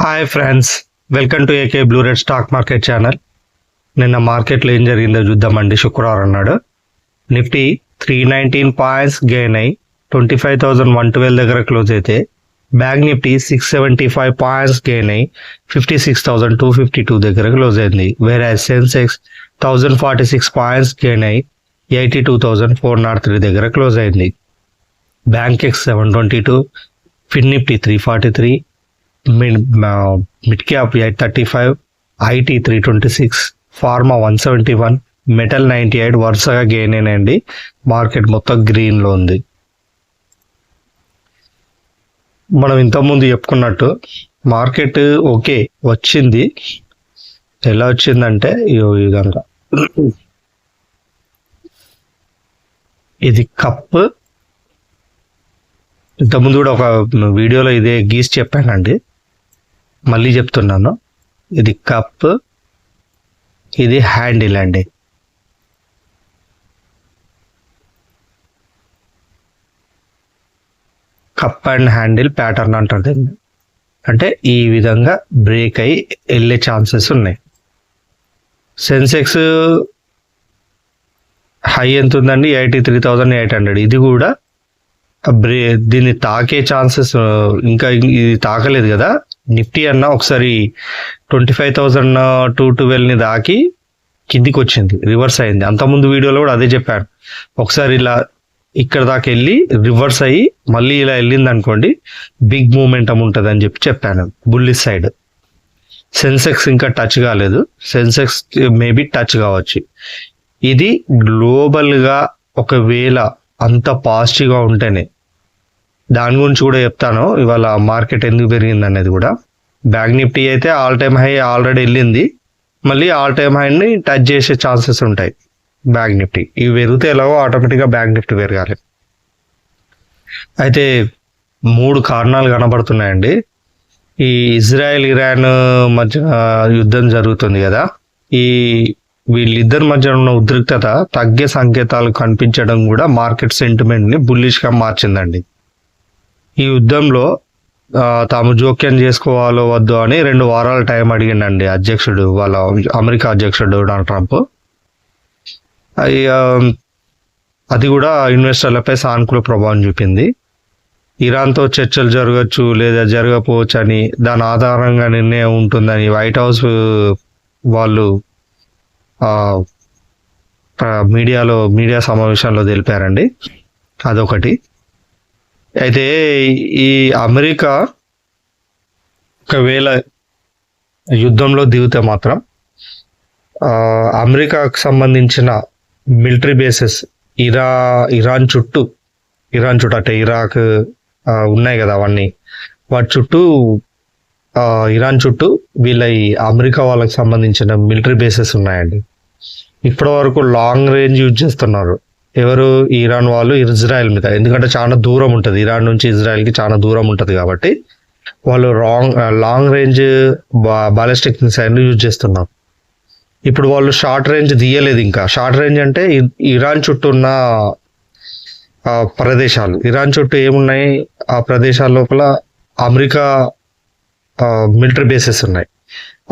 Hi friends, welcome to AK blue red stock market channel. నిన్న మార్కెట్లో ఏం జరిగిందో చూద్దామండి. శుక్రవారం నాడు నిఫ్టీ 319 పాయింట్స్ గెయిన్ అయి 25,112 దగ్గర క్లోజ్ అయితే, బ్యాంక్ నిఫ్టీ 675 పాయింట్స్ గెయిన్ అయి 56,252 దగ్గర క్లోజ్ అయింది. వేరే సెన్సెక్స్ 1046 పాయింట్స్ గెయిన్ అయి 82,403 దగ్గర క్లోజ్ అయింది. Bankex 722, fin Nifty 343, mid cap 835, IT 326, pharma 171, metal 98 వరుసగా గెయిన్ అయినండి. మార్కెట్ మొత్తం గ్రీన్లో ఉంది. మనం ఇంతకుముందు చెప్పుకున్నట్టు మార్కెట్ ఓకే వచ్చింది. ఎలా వచ్చిందంటే ఈ విధంగా, ఇది కప్. ఇంతకుముందు కూడా ఒక వీడియోలో ఇదే గీసి చెప్పానండి, మళ్ళీ చెప్తున్నాను. ఇది కప్, ఇది హ్యాండిల్ అండి. కప్ అండ్ హ్యాండిల్ ప్యాటర్న్ అంటారు దీన్ని. అంటే ఈ విధంగా బ్రేక్ అయ్యి వెళ్ళే ఛాన్సెస్ ఉన్నాయి. సెన్సెక్స్ హై ఎంత ఉందండి? 83,800. ఇది కూడా దీన్ని తాకే ఛాన్సెస్ ఇంకా, ఇది తాకలేదు కదా. నిఫ్టీ అన్న ఒకసారి 25,212ని దాకి కిందికి వచ్చింది, రివర్స్ అయింది. అంతకుముందు వీడియోలో కూడా అదే చెప్పాను. ఒకసారి ఇలా ఇక్కడ దాకా వెళ్ళి రివర్స్ అయ్యి మళ్ళీ ఇలా వెళ్ళింది అనుకోండి, బిగ్ మూమెంటం ఉంటుంది అని చెప్పాను. Bullish side. సెన్సెక్స్ ఇంకా టచ్ కాలేదు. సెన్సెక్స్ మేబీ టచ్ కావచ్చు. ఇది గ్లోబల్గా ఒకవేళ అంత పాజిటివ్గా ఉంటేనే, దాని గురించి కూడా చెప్తాను ఇవాళ మార్కెట్ ఎందుకు పెరిగింది అనేది కూడా. బ్యాంక్ నిఫ్టీ అయితే ఆల్ టైమ్ హై ఆల్రెడీ వెళ్ళింది, మళ్ళీ ఆల్ టైమ్ హైని టచ్ చేసే ఛాన్సెస్ ఉంటాయి. బ్యాంక్ నిఫ్టీ ఇవి పెరిగితే ఎలాగో ఆటోమేటిక్గా బ్యాంక్ నిఫ్టీ పెరగాలి. అయితే 3 కారణాలు కనబడుతున్నాయండి. ఈ ఇజ్రాయెల్ ఇరాన్ మధ్య యుద్ధం జరుగుతుంది కదా, వీళ్ళిద్దరి మధ్య ఉన్న ఉద్రిక్తత తగ్గే సంకేతాలు కనిపించడం కూడా మార్కెట్ సెంటిమెంట్ని బుల్లిష్గా మార్చిందండి. ఈ యుద్ధంలో తాము జోక్యం చేసుకోవాలో వద్దు అని 2 వారాల టైం అడిగిండండి అధ్యక్షుడు, వాళ్ళ అమెరికా అధ్యక్షుడు డొనాల్డ్ ట్రంప్. అది కూడా ఇన్వెస్టర్లపై సానుకూల ప్రభావం చూపింది. ఇరాన్తో చర్చలు జరగచ్చు లేదా జరగకపోవచ్చు అని, దాని ఆధారంగా నిర్ణయం ఉంటుందని వైట్ హౌస్ వాళ్ళు మీడియా సమావేశంలో తెలిపారండి. అదొకటి. అయితే ఈ అమెరికా ఒకవేళ యుద్ధంలో దిగితే మాత్రం అమెరికాకు సంబంధించిన మిలిటరీ బేసెస్ ఇరాన్ చుట్టూ అంటే ఇరాక్ ఉన్నాయి కదా అవన్నీ, వాటి చుట్టూ ఇరాన్ చుట్టూ వీళ్ళ ఈ అమెరికా వాళ్ళకి సంబంధించిన మిలిటరీ బేసెస్ ఉన్నాయండి. ఇప్పటి వరకు లాంగ్ రేంజ్ యూజ్ చేస్తున్నారు ఎవరు? ఇరాన్ వాళ్ళు ఇజ్రాయెల్ మీద. ఎందుకంటే చాలా దూరం ఉంటుంది, ఇరాన్ నుంచి ఇజ్రాయెల్కి చాలా దూరం ఉంటుంది కాబట్టి వాళ్ళు long range ballistic missile use చేస్తున్నారు. ఇప్పుడు వాళ్ళు షార్ట్ రేంజ్ తీయలేదు. ఇంకా షార్ట్ రేంజ్ అంటే ఇరాన్ చుట్టూ ఉన్న ప్రదేశాలు, ఇరాన్ చుట్టూ ఏమున్నాయి ఆ ప్రదేశాల లోపల అమెరికా మిలిటరీ బేసెస్ ఉన్నాయి.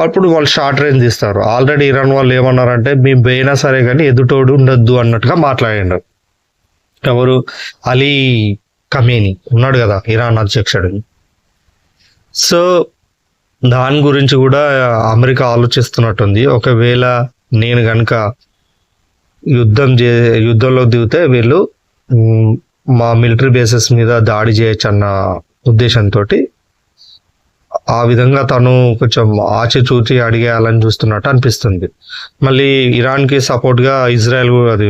అప్పుడు వాళ్ళు షార్ట్ రేంజ్ తీస్తారు. ఆల్రెడీ ఇరాన్ వాళ్ళు ఏమన్నారంటే, మేము పోయినా సరే కానీ ఎదుటోడు ఉండొద్దు అన్నట్టుగా మాట్లాడిండు. ఎవరు? అలీ ఖమేనీ ఉన్నాడు కదా ఇరాన్ అధ్యక్షుడు. సో దాని గురించి కూడా అమెరికా ఆలోచిస్తున్నట్టుంది. ఒకవేళ నేను కనుక యుద్ధంలో దిగితే వీళ్ళు మా మిలిటరీ బేసెస్ మీద దాడి చేయొచ్చు అన్న ఉద్దేశంతో ఆ విధంగా తను కొంచెం ఆచితూచి అడిగేయాలని చూస్తున్నట్టు అనిపిస్తుంది. మళ్ళీ ఇరాన్కి సపోర్ట్గా ఇజ్రాయెల్, అది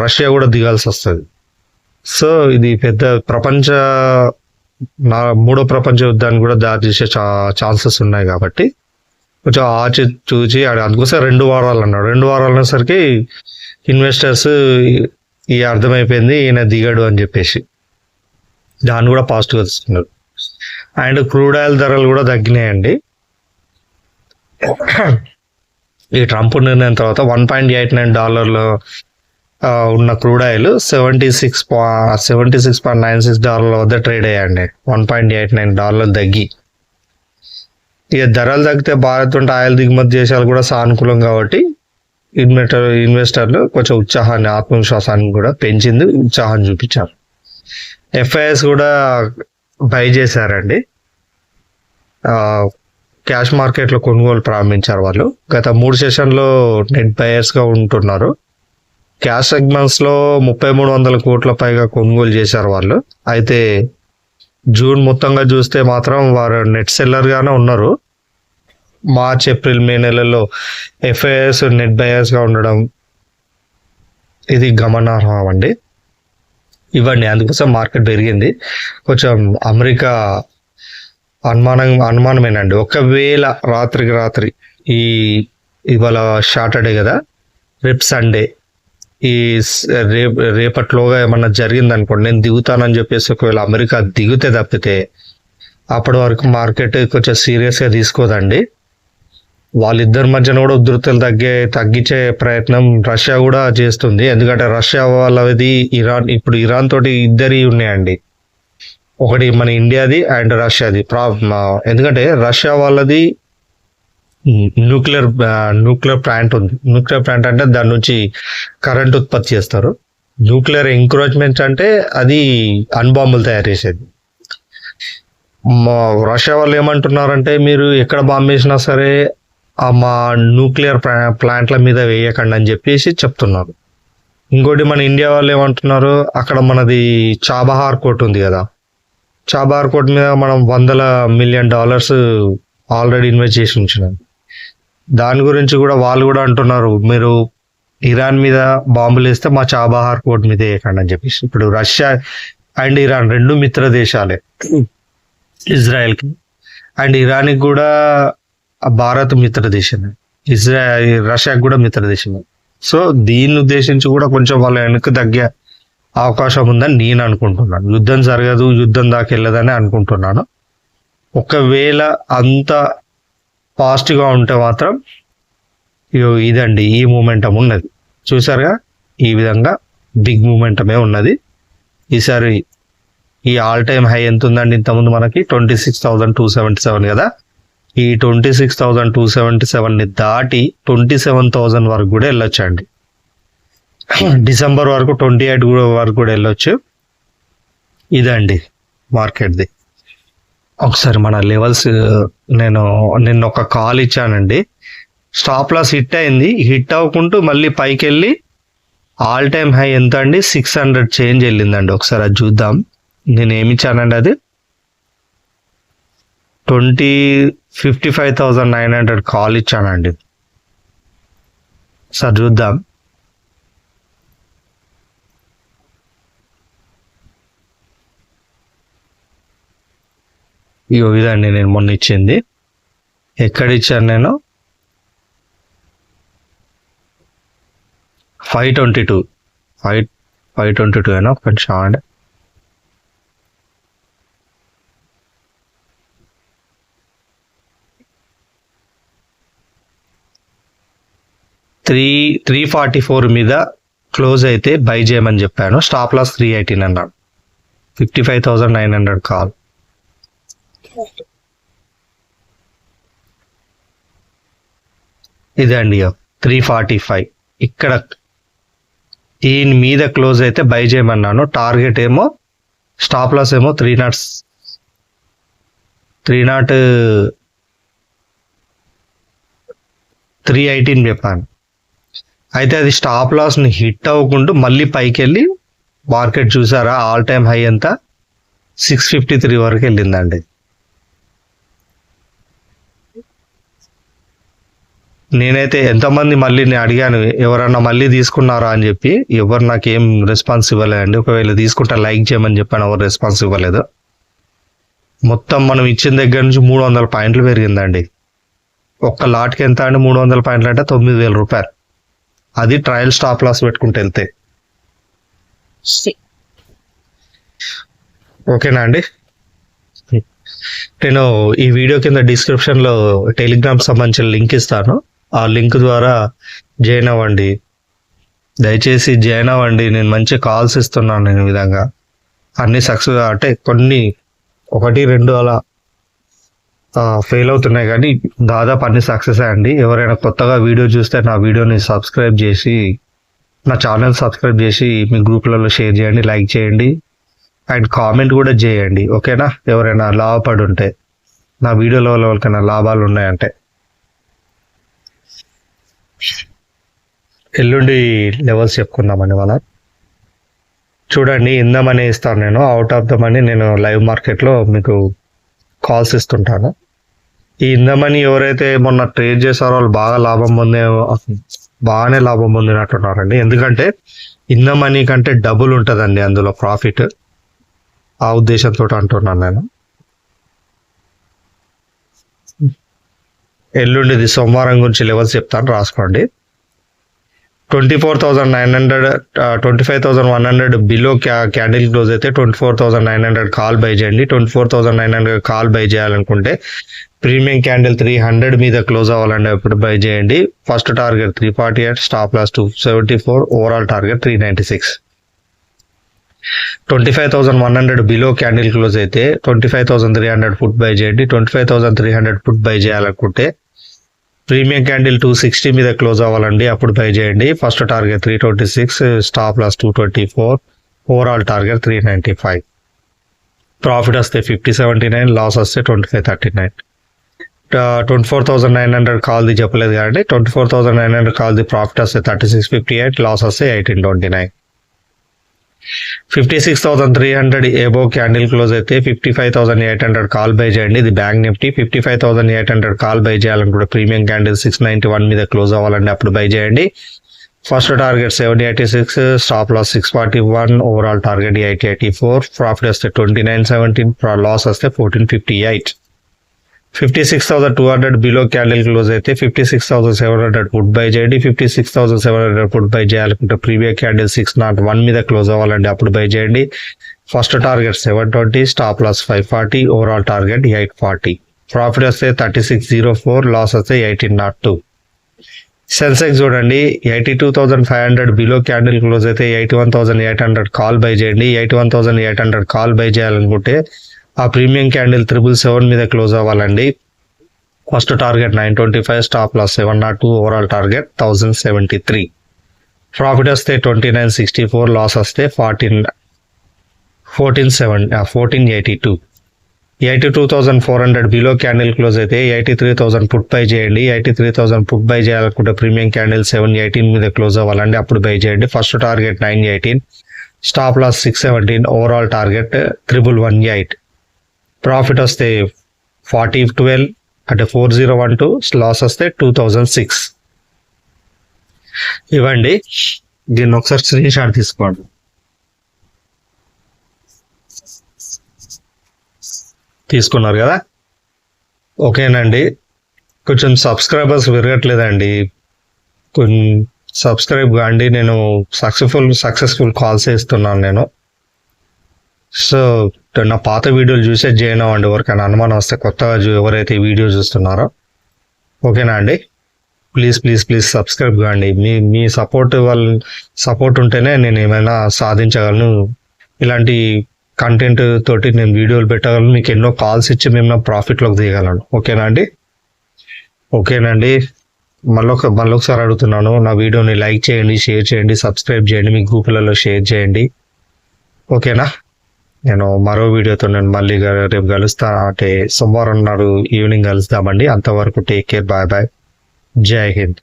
రష్యా కూడా దిగాల్సి వస్తుంది. సో ఇది పెద్ద మూడో ప్రపంచ యుద్ధాన్ని కూడా దారి చేసే ఛాన్సెస్ ఉన్నాయి కాబట్టి కొంచెం ఆచితూచి అందుకోసం 2 వారాలు అన్నాడు. 2 వారాలు అనేసరికి ఇన్వెస్టర్స్ అర్థమైపోయింది ఈయన దిగాడు అని చెప్పేసి, దాన్ని కూడా పాజిటివ్గా తీసుకున్నారు. అండ్ క్రూడ్ ఆయిల్ ధరలు కూడా తగ్గినాయండి. ఈ ట్రంప్ నిర్ణయం తర్వాత $1.89 ఉన్న క్రూడ్ ఆయిల్ $76.96 వద్ద ట్రేడ్ అయ్యండి. $1.89 తగ్గి ఇక ధరలు తగ్గితే భారత్ వంటి ఆయిల్ దిగుమతి దేశాలు కూడా సానుకూలం కాబట్టి ఇన్వెస్టర్లు కొంచెం ఉత్సాహాన్ని ఆత్మవిశ్వాసాన్ని కూడా పెంచింది, ఉత్సాహాన్ని చూపించారు. ఎఫ్ఐఎస్ కూడా బై చేశారండి. క్యాష్ మార్కెట్లో కొనుగోలు ప్రారంభించారు వాళ్ళు. గత 3 సెషన్లో నెట్ బయర్స్గా ఉంటున్నారు. క్యాష్ సెగ్మెంట్స్లో 3300 కోట్ల పైగా కొనుగోలు చేశారు వాళ్ళు. అయితే జూన్ మొత్తంగా చూస్తే మాత్రం వారు నెట్ సెల్లర్గానే ఉన్నారు. మార్చ్, ఏప్రిల్, మే నెలల్లో ఎఫ్ఐఎస్ నెట్ బయర్స్గా ఉండడం ఇది గమనార్హం అండి. ఇవ్వండి, అందుకోసం మార్కెట్ పెరిగింది. కొంచెం అమెరికా అనుమానమేనండి. ఒకవేళ రాత్రికి రాత్రి ఇవాళ సాటర్డే కదా, రేపు సండే, ఈ రేపట్లోగా ఏమన్నా జరిగింది అనుకోండి, నేను దిగుతానని చెప్పేసి ఒకవేళ అమెరికా దిగితే తప్పితే అప్పటి వరకు మార్కెట్ కొంచెం సీరియస్గా తీసుకోదండి. వాళ్ళిద్దరి మధ్యన కూడా ఉధృతులు తగ్గించే ప్రయత్నం రష్యా కూడా చేస్తుంది. ఎందుకంటే రష్యా వాళ్ళది ఇప్పుడు ఇరాన్ తోటి ఇద్దరి ఉన్నాయండి. ఒకటి మన ఇండియాది అండ్ రష్యాది. ఎందుకంటే రష్యా వాళ్ళది న్యూక్లియర్ ప్లాంట్ ఉంది. న్యూక్లియర్ ప్లాంట్ అంటే దాని నుంచి కరెంట్ ఉత్పత్తి చేస్తారు. న్యూక్లియర్ ఎంకరేజ్మెంట్ అంటే అది అణ్బాంబులు తయారు చేసేది. రష్యా వాళ్ళు ఏమంటున్నారంటే, మీరు ఎక్కడ బాంబు వేసినా సరే మా న్యూక్లియర్ ప్లాంట్ల మీద వేయకండి అని చెప్పేసి చెప్తున్నారు. ఇంకోటి మన ఇండియా వాళ్ళు ఏమంటున్నారు, అక్కడ మనది చాబహార్ కోర్ట్ ఉంది కదా, చాబహార్ కోర్ట్ మీద మనం $100 మిలియన్ ఆల్రెడీ ఇన్వెస్ట్ చేసి ఉంచినాం. దాని గురించి కూడా వాళ్ళు కూడా అంటున్నారు, మీరు ఇరాన్ మీద బాంబులు వేస్తే మా చాబహార్ కోర్ట్ మీద వేయకండి అని చెప్పేసి. ఇప్పుడు రష్యా అండ్ ఇరాన్ రెండు మిత్ర దేశాలే, ఇజ్రాయెల్కి అండ్ ఇరాన్కి కూడా భారత్ మిత్ర దేశమే, రష్యాకి కూడా మిత్ర దేశమే. సో దీన్ని ఉద్దేశించి కూడా కొంచెం వాళ్ళ వెనక్కి తగ్గే అవకాశం ఉందని నేను అనుకుంటున్నాను. యుద్ధం జరగదు, యుద్ధం దాకా వెళ్ళదని అనుకుంటున్నాను. ఒకవేళ అంత పాజిటివ్గా ఉంటే మాత్రం ఇదండి, ఈ మూమెంటం ఉన్నది. చూసారుగా, ఈ విధంగా బిగ్ మూమెంటమే ఉన్నది. ఈసారి ఈ ఆల్ టైమ్ హై ఎంత ఉందండి? ఇంతకుముందు మనకి 26,277 కదా. ఈ 26,277ని దాటి 27,000 వరకు కూడా వెళ్ళొచ్చండి. డిసెంబర్ వరకు 28 వరకు కూడా వెళ్ళొచ్చు. ఇదండి మార్కెట్ది. ఒకసారి మన లెవెల్స్ నేను ఒక కాల్ ఇచ్చానండి. స్టాప్ లాస్ హిట్ అయింది. హిట్ అవ్వకుంటూ మళ్ళీ పైకి వెళ్ళి ఆల్ టైమ్ హై ఎంత అండి? 600 చేంజ్ వెళ్ళిందండి. ఒకసారి అది చూద్దాం. నేను ఏమి ఇచ్చానండి, అది 55,900 కాల్ ఇచ్చానండి. సార్ చూద్దాం. ఇదండి నేను మొన్న ఇచ్చింది. ఎక్కడ ఇచ్చాను నేను? 522 అయినా కొంచెం అండి. 344 మీద క్లోజ్ అయితే బై చేయమని చెప్పాను. స్టాప్ లాస్ 318 అన్నాడు. 55,900 కాల్. ఇదండి 345. ఇక్కడ దీని మీద క్లోజ్ అయితే బై చేయమన్నాను. టార్గెట్ ఏమో, స్టాప్ లాస్ ఏమో 318 చెప్పాను. అయితే అది స్టాప్ లాస్ని హిట్ అవ్వకుండా మళ్ళీ పైకి వెళ్ళి మార్కెట్ చూసారా, ఆల్ టైమ్ హై ఎంత? 653 వరకు వెళ్ళిందండి. నేనైతే ఎంతమంది మళ్ళీ నేను అడిగాను, ఎవరన్నా మళ్ళీ తీసుకున్నారా అని చెప్పి. ఎవరు నాకేం రెస్పాన్స్ ఇవ్వలేదండి. ఒకవేళ తీసుకుంటా లైక్ చేయమని చెప్పాను, ఎవరు రెస్పాన్స్ ఇవ్వలేదు. మొత్తం మనం ఇచ్చిన దగ్గర నుంచి 300 పాయింట్లు పెరిగిందండి. ఒక్క లాట్కి ఎంత అండి? 300 పాయింట్లు అంటే 9,000 రూపాయలు. అది ట్రయల్ స్టాప్ లాస్ పెట్టుకుంటే వెళ్తే. ఓకేనా అండి? నేను ఈ వీడియో కింద డిస్క్రిప్షన్లో టెలిగ్రామ్ సంబంధించిన లింక్ ఇస్తాను. ఆ లింక్ ద్వారా జాయిన్ అవ్వండి, దయచేసి జాయిన్ అవ్వండి. నేను మంచి కాల్స్ ఇస్తున్నాను. నేను ఈ విధంగా అన్ని సక్సెస్, అంటే కొన్ని 1-2 అలా ఫెయిల్ అవుతున్నాయి, కానీ దాదాపు అన్ని సక్సెస్ అండి. ఎవరైనా కొత్తగా వీడియో చూస్తే నా వీడియోని సబ్స్క్రైబ్ చేసి, నా ఛానల్ సబ్స్క్రైబ్ చేసి మీ గ్రూప్లలో షేర్ చేయండి, లైక్ చేయండి అండ్ కామెంట్ కూడా చేయండి. ఓకేనా? ఎవరైనా లాభపడి ఉంటే, నా వీడియోలో ఎవరికైనా లాభాలు ఉన్నాయంటే. ఎల్లుండి లెవెల్స్ చెప్పుకుందామండి మనం. చూడండి, ఇన్ ద మనీ ఇస్తాను నేను, అవుట్ ఆఫ్ ద మనీ నేను లైవ్ మార్కెట్లో మీకు కాల్స్ ఇస్తుంటాను. ఈ ఇన్ ద మనీ ఎవరైతే మొన్న ట్రేడ్ చేశారో వాళ్ళు బాగానే లాభం పొందినట్టున్నారండి. ఎందుకంటే ఇన్ ద మనీ కంటే డబుల్ ఉంటుందండి అందులో ప్రాఫిట్. ఆ ఉద్దేశంతో అంటున్నాను నేను. ఎల్లుండిది సోమవారం గురించి లెవెల్స్ చెప్తాను, రాసుకోండి. 24,900, 25,100 బిలో క్యాండిల్ క్లోజ్ అయితే 24,900 కాల్ బై చేయండి. 24,900 కాల్ బై చేయాలనుకుంటే ప్రీమియం క్యాండిల్ 300 మీద క్లోజ్ అవ్వాలండి, అప్పుడు బై చేయండి. First target 348, stop loss 274, overall target 396. 25,100 below candle close అయితే 25,300 పుట్ బై చేయండి. 25,300 పుట్ బై చేయాలనుకుంటే ప్రీమియం క్యాండిల్ 260 మీద క్లోజ్ అవ్వాలండి, అప్పుడు బై చేయండి. First target 326, stop loss 224, overall target 395. Profit వస్తే 50.79, లాస్ వస్తే 25.39. 24,900 కాల్ది చెప్పలేదు కానీ 24,900 కాల్ది ప్రాఫిట్ వస్తే 36.58, లాస్ వస్తే 18.29. 56,300 ఏబో క్యాండిల్ క్లోజ్ అయితే 55,800 కాల్ బై చేయండి. ఇది బ్యాంక్ నిఫ్టీ. 55,800 కాల్ బై చేయాలనుకుంటే ప్రీమియం క్యాండిల్ 691 మీద క్లోజ్ అవ్వాలండి, అప్పుడు బై చేయండి. First target 786, stop loss 641, overall target 884, profit వస్తే 29.17, లాస్ వస్తే 14.58. 56,200 బిలో క్యాండిల్ క్లోజ్ అయితే 56,700 పుట్ బై చేయండి. 56,700 పుట్ బై చేయాలనుకుంటే ప్రీవియస్ క్యాండిల్ 601 మీద క్లోజ్ అవ్వాలండి, అప్పుడు బై చేయండి. First target 720, stop loss 540, overall target 840. Profit వస్తే 36.04, లాస్ వస్తే 18.02. సెన్సెక్స్ చూడండి, 82,500 బిలో క్యాండిల్ క్లోజ్ అయితే 81,800 కాల్ బై చేయండి. 81,800 కాల్ బై చేయాలనుకుంటే ఆ ప్రీమియం క్యాండిల్ 777 మీద క్లోజ్ అవ్వాలండి. First target 925, stop loss 702, overall target 1073. Profit వస్తే 29.64, లాస్ వస్తే 14.82. 82,400 బిలో క్యాండిల్ క్లోజ్ అయితే 83,000 పుట్ బై చేయండి. 83,000 పుట్ బై చేయాలనుకుంటే ప్రీమియం క్యాండిల్ 718 మీద క్లోజ్ అవ్వాలండి, అప్పుడు బై చేయండి. First target 918, stop loss 617, overall target 1118. Profit వస్తే 40.12 అంటే 4012, లాస్ వస్తే 2006. ఇవ్వండి, దీన్ని ఒకసారి స్క్రీన్ షాట్ తీసుకోండి. తీసుకున్నారు కదా? ఓకేనండి. కొంచెం సబ్స్క్రైబర్స్ పెరగట్లేదండి, కొంచెం సబ్స్క్రైబ్ కాండి. నేను సక్సెస్ఫుల్ కాల్స్ ఇస్తున్నాను నేను. సో నా పాత వీడియోలు చూసే జాయిన్ అవ్వండి, ఎవరికైనా అనుమానం వస్తే కొత్తగా ఎవరైతే ఈ వీడియో చూస్తున్నారో. ఓకేనా అండి? ప్లీజ్ సబ్స్క్రైబ్ కాండి. మీ సపోర్ట్ ఉంటేనే నేను ఏమైనా సాధించగలను. ఇలాంటి కంటెంట్ తోటి నేను వీడియోలు పెట్టగలను, మీకు ఎన్నో కాల్స్ ఇచ్చి మేము నా ప్రాఫిట్లోకి దిగలను. ఓకేనండి. మళ్ళొకసారి అడుగుతున్నాను, నా వీడియోని లైక్ చేయండి, షేర్ చేయండి, సబ్స్క్రైబ్ చేయండి, మీ గ్రూపులలో షేర్ చేయండి. ఓకేనా? నేను మరో వీడియోతో నేను మళ్ళీ రేపు కలుస్తా, అంటే సోమవారం నాడు ఈవినింగ్ కలుస్తామండి. అంతవరకు టేక్ కేర్, బాయ్. జై హింద్.